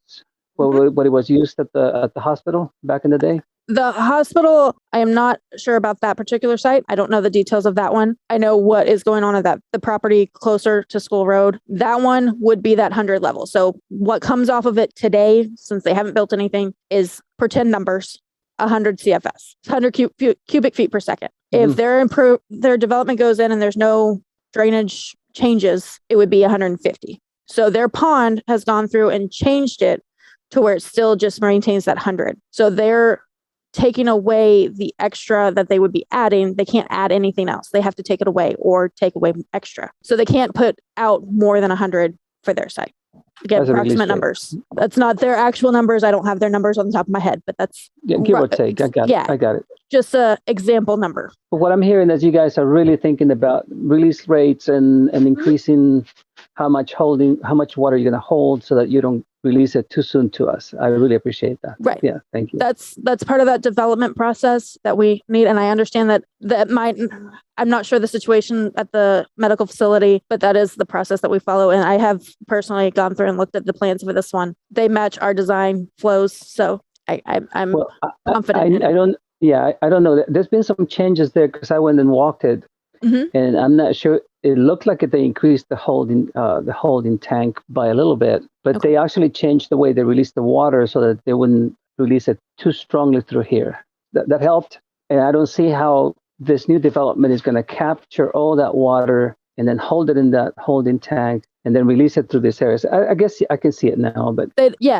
What it was used at the hospital back in the day? The hospital, I am not sure about that particular site. I don't know the details of that one. I know what is going on at the property closer to School Road. That one would be that 100 level. So what comes off of it today, since they haven't built anything, is pretend numbers, 100 CFS, 100 cubic feet per second. Mm-hmm. If their development goes in and there's no drainage changes, it would be 150. So their pond has gone through and changed it to where it still just maintains that 100. So they're taking away the extra that they would be adding. They can't add anything else. They have to take it away or take away extra. So they can't put out more than 100 for their site. Again, approximate numbers. That's not their actual numbers. I don't have their numbers on the top of my head, but that's give or take. I got it. Just a example number. But what I'm hearing is you guys are really thinking about release rates and increasing how much water you're going to hold so that you don't release it too soon to us. I really appreciate that. Right. Yeah, thank you. That's part of that development process that we need. And I understand that I'm not sure the situation at the medical facility, but that is the process that we follow. And I have personally gone through and looked at the plans for this one. They match our design flows. So I'm confident. I don't know. There's been some changes there because I went and walked it, and I'm not sure. It looked like they increased the holding tank by a little bit, but they actually changed the way they released the water so that they wouldn't release it too strongly through here. That helped, and I don't see how this new development is going to capture all that water and then hold it in that holding tank and then release it through this area. So I guess I can see it now, but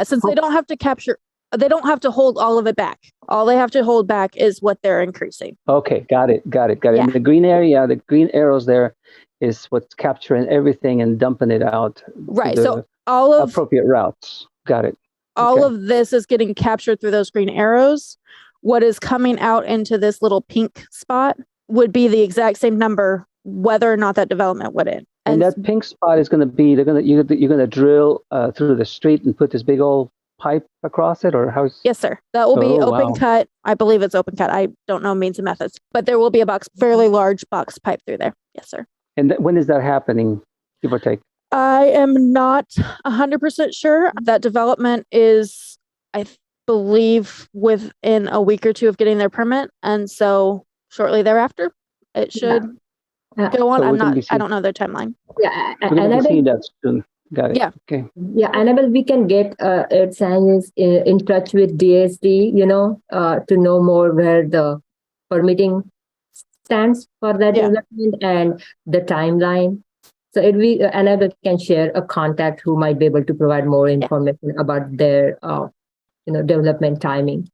since they don't have to capture. They don't have to hold all of it back. All they have to hold back is what they're increasing. Okay, got it. Yeah. In the green area, the green arrows there is what's capturing everything and dumping it out. Right. So all of appropriate routes. Got it. All of this is getting captured through those green arrows. What is coming out into this little pink spot would be the exact same number, whether or not that development went in. And that pink spot is going to be you're going to drill through the street and put this big old pipe across it, or how's? Yes, sir. That will be open cut. I believe it's open cut. I don't know means and methods, but there will be a fairly large box pipe through there. Yes, sir. And when is that happening, give or take? I am not 100% sure. That development is, I believe, within a week or two of getting their permit, and so shortly thereafter, it should go on. So I don't know their timeline. Yeah, we're going to see that soon. Got it. Yeah. Okay. Yeah, Annabell, we can get Ed Sanders in touch with DSD, to know more where the permitting stands for that development and the timeline. So Annabell can share a contact who might be able to provide more information about their, development timing.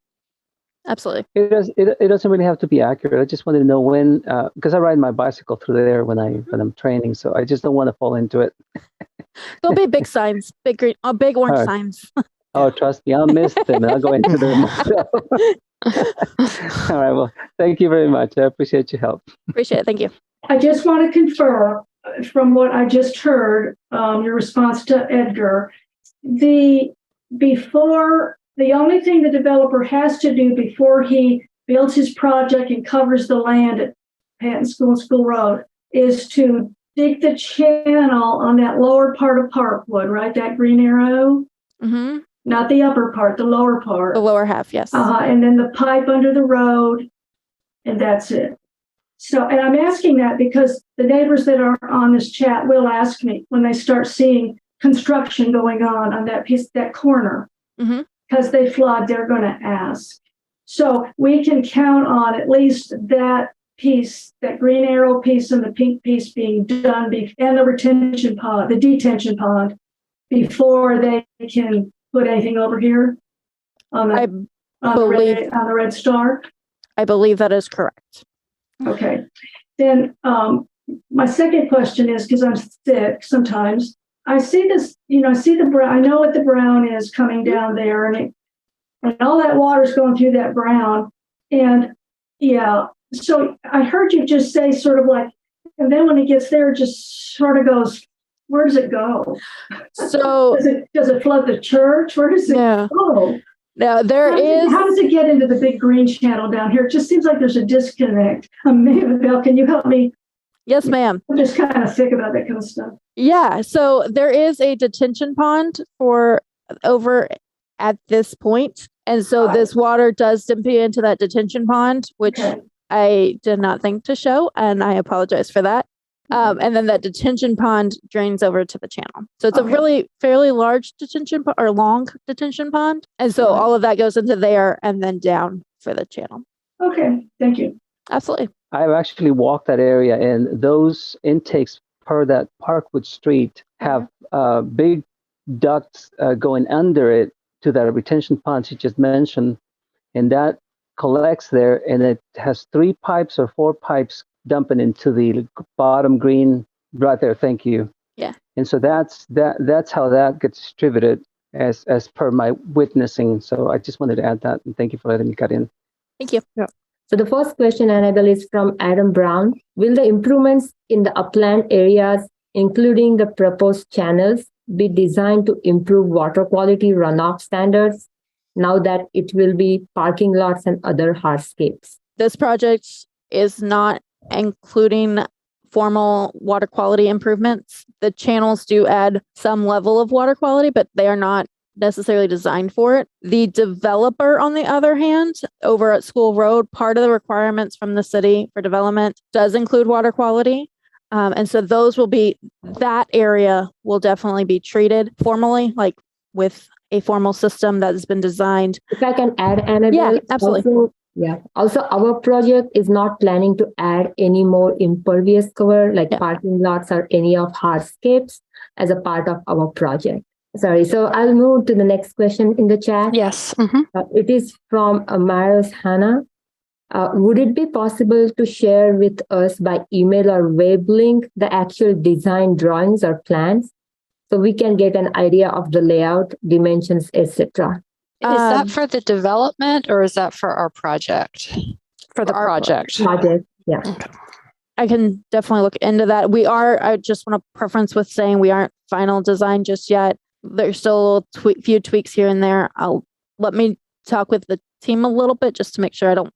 Absolutely. It doesn't really have to be accurate. I just wanted to know when, because I ride my bicycle through there when I'm training, so I just don't want to fall into it. There'll be big signs, big orange signs. Oh, trust me, I'll miss them and I'll go into them myself. All right. Well, thank you very much. I appreciate your help. Appreciate it. Thank you. I just want to confirm from what I just heard, your response to Edgar, the only thing the developer has to do before he builds his project and covers the land at Patton School Road is to dig the channel on that lower part of Parkwood, right? That green arrow? Mm-hmm. Not the upper part, the lower part. The lower half, yes. And then the pipe under the road, and that's it. So, and I'm asking that because the neighbors that are on this chat will ask me when they start seeing construction going on that piece, that corner. Mm-hmm. Because they flood, they're going to ask. So we can count on at least that piece, that green arrow piece and the pink piece being done, and the detention pond, before they can put anything over here on the red star. I believe that is correct. Okay. Then my second question is, because I'm sick sometimes, I see this, I see the brown, I know what the brown is coming down there, and all that water's going through that brown. And so I heard you just say sort of like, and then when it gets there, it just sort of goes, where does it go? So does it flood the church? Where does it go? Now how does it get into the big green channel down here? It just seems like there's a disconnect. Annabell, can you help me? Yes, ma'am. I'm just kind of sick about that kind of stuff. Yeah. So there is a detention pond over at this point. And so this water does empty into that detention pond, which I did not think to show. And I apologize for that. And then that detention pond drains over to the channel. So it's a really fairly large long detention pond. And so all of that goes into there and then down for the channel. Okay. Thank you. Absolutely. I've actually walked that area, and those intakes per that Parkwood Street have big ducts going under it to that retention pond you just mentioned, and that collects there, and it has 3 pipes or 4 pipes dumping into the bottom green right there. Thank you. Yeah. And so that's how that gets distributed as per my witnessing. So I just wanted to add that, and thank you for letting me cut in. Thank you. Yeah. So the first question, Annabell, is from Adam Brown. Will the improvements in the upland areas, including the proposed channels, be designed to improve water quality runoff standards now that it will be parking lots and other hardscapes? This project is not including formal water quality improvements. The channels do add some level of water quality, but they are not necessarily designed for it. The developer, on the other hand, over at School Road, part of the requirements from the city for development does include water quality. And so that area will definitely be treated formally, like with a formal system that has been designed. If I can add, Annabelle. Yeah, absolutely. Also, our project is not planning to add any more impervious cover like parking lots or any of hardscapes as a part of our project. Sorry, so I'll move to the next question in the chat. Yes. It is from Myros Hannah. Would it be possible to share with us by email or web link the actual design drawings or plans so we can get an idea of the layout, dimensions, etc.? Is that for the development or is that for our project? For the project. Project, yeah. Okay. I can definitely look into that. I just want to preference with saying we aren't final design just yet. There's still a few tweaks here and there. Let me talk with the team a little bit just to make sure I don't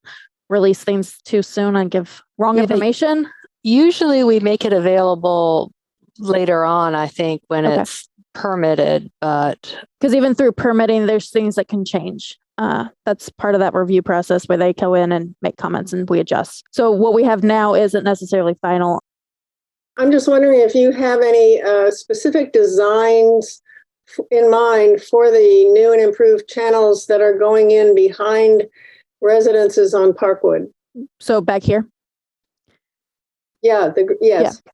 release things too soon and give wrong information. Usually we make it available later on, I think, when it's permitted, but because even through permitting, there's things that can change. That's part of that review process where they go in and make comments and we adjust. So what we have now isn't necessarily final. I'm just wondering if you have any specific designs in mind for the new and improved channels that are going in behind residences on Parkwood. So back here? Yeah, yes. Yeah.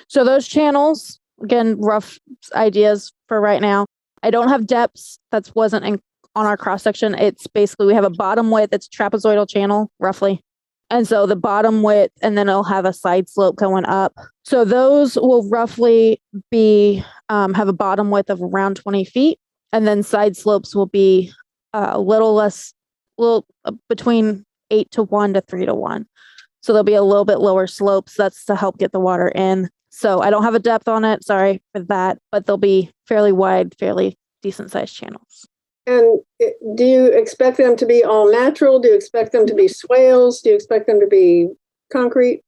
So those channels, again, rough ideas for right now. I don't have depths. That wasn't on our cross section. It's basically we have a bottom width. It's trapezoidal channel, roughly. And so the bottom width, and then it'll have a side slope going up. So those will roughly be have a bottom width of around 20 feet. And then side slopes will be a little between 8-1 to 3-1. So there'll be a little bit lower slopes. That's to help get the water in. So I don't have a depth on it. Sorry for that. But they'll be fairly wide, fairly decent sized channels. And do you expect them to be all natural? Do you expect them to be swales? Do you expect them to be concrete?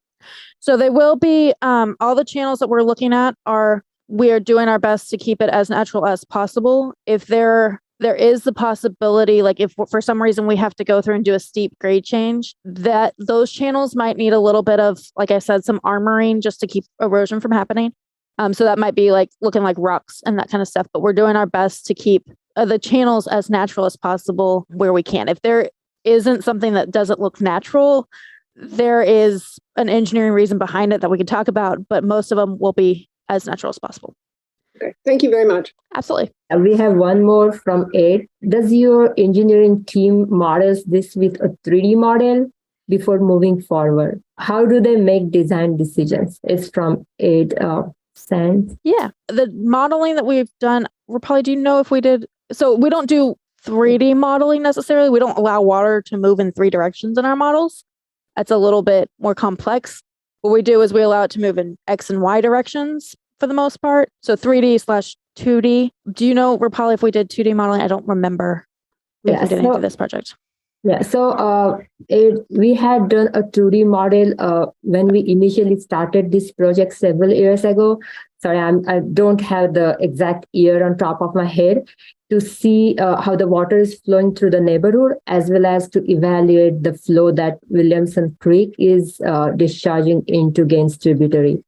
So they will be, all the channels that we're looking at we're doing our best to keep it as natural as possible. If there is the possibility, like if for some reason we have to go through and do a steep grade change, that those channels might need a little bit of, like I said, some armoring just to keep erosion from happening. So that might be like looking like rocks and that kind of stuff. But we're doing our best to keep the channels as natural as possible where we can. If there isn't something that doesn't look natural, there is an engineering reason behind it that we can talk about, but most of them will be as natural as possible. Okay, thank you very much. Absolutely. We have one more from Ed. Does your engineering team models this with a 3D model before moving forward? How do they make design decisions? It's from Ed Sands. Yeah, the modeling that we've done, do you know if we did? So we don't do 3D modeling necessarily. We don't allow water to move in 3 directions in our models. That's a little bit more complex. What we do is we allow it to move in X and Y directions for the most part. So 3D/2D. Do you know, Rapali, if we did 2D modeling? I don't remember if we did any for this project. Yeah, so we had done a 2D model when we initially started this project several years ago. Sorry, I don't have the exact year on top of my head to see how the water is flowing through the neighborhood, as well as to evaluate the flow that Williamson Creek is discharging into Gaines Tributary.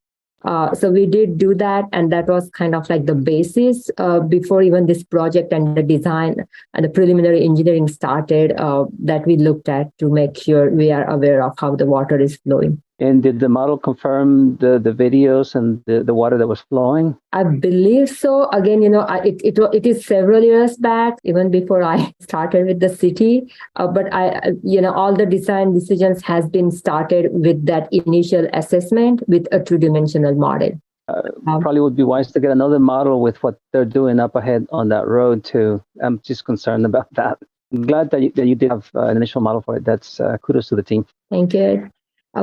So we did do that, and that was kind of like the basis before even this project and the design and the preliminary engineering started that we looked at to make sure we are aware of how the water is flowing. And did the model confirm the videos and the water that was flowing? I believe so. Again, it is several years back, even before I started with the city. But all the design decisions has been started with that initial assessment with a 2-dimensional model. Probably would be wise to get another model with what they're doing up ahead on that road too. I'm just concerned about that. I'm glad that you did have an initial model for it. That's kudos to the team. Thank you.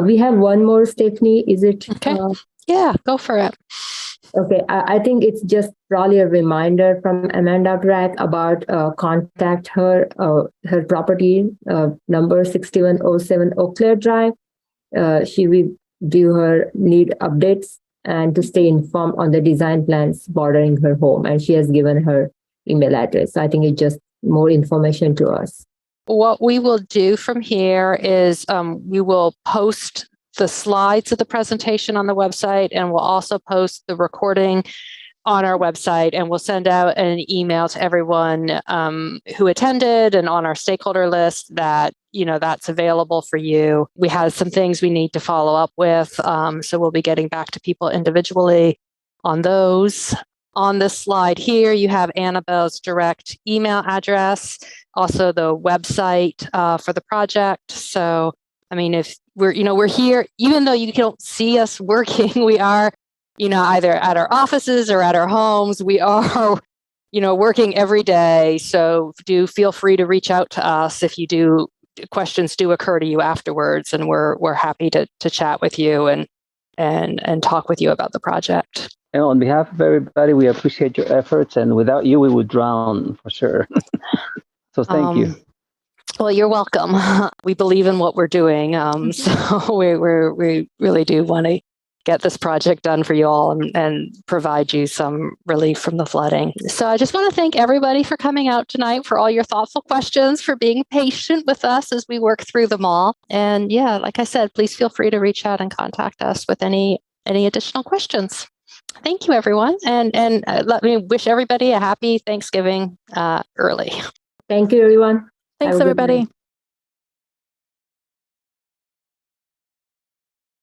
We have one more, Stephanie. Is it? Okay. Yeah, go for it. Okay, I think it's just probably a reminder from Amanda Brack about contact her property number 6107 Eau Claire Drive. She will give her need updates and to stay informed on the design plans bordering her home. And she has given her email address. So I think it's just more information to us. What we will do from here is we will post the slides of the presentation on the website, and we'll also post the recording on our website, and we'll send out an email to everyone who attended and on our stakeholder list that, that's available for you. We have some things we need to follow up with, so we'll be getting back to people individually on those. On this slide here, you have Annabell's direct email address, also the website for the project. So, if we're here, even though you don't see us working, we are, either at our offices or at our homes. We are, working every day. So do feel free to reach out to us if questions do occur to you afterwards, and we're happy to chat with you and talk with you about the project. And on behalf of everybody, we appreciate your efforts, and without you, we would drown for sure. So thank you. Well, you're welcome. We believe in what we're doing, so we really do want to get this project done for you all and provide you some relief from the flooding. So I just want to thank everybody for coming out tonight, for all your thoughtful questions, for being patient with us as we work through them all. And yeah, like I said, please feel free to reach out and contact us with any additional questions. Thank you, everyone. And let me wish everybody a happy Thanksgiving early. Thank you, everyone. Thanks, everybody.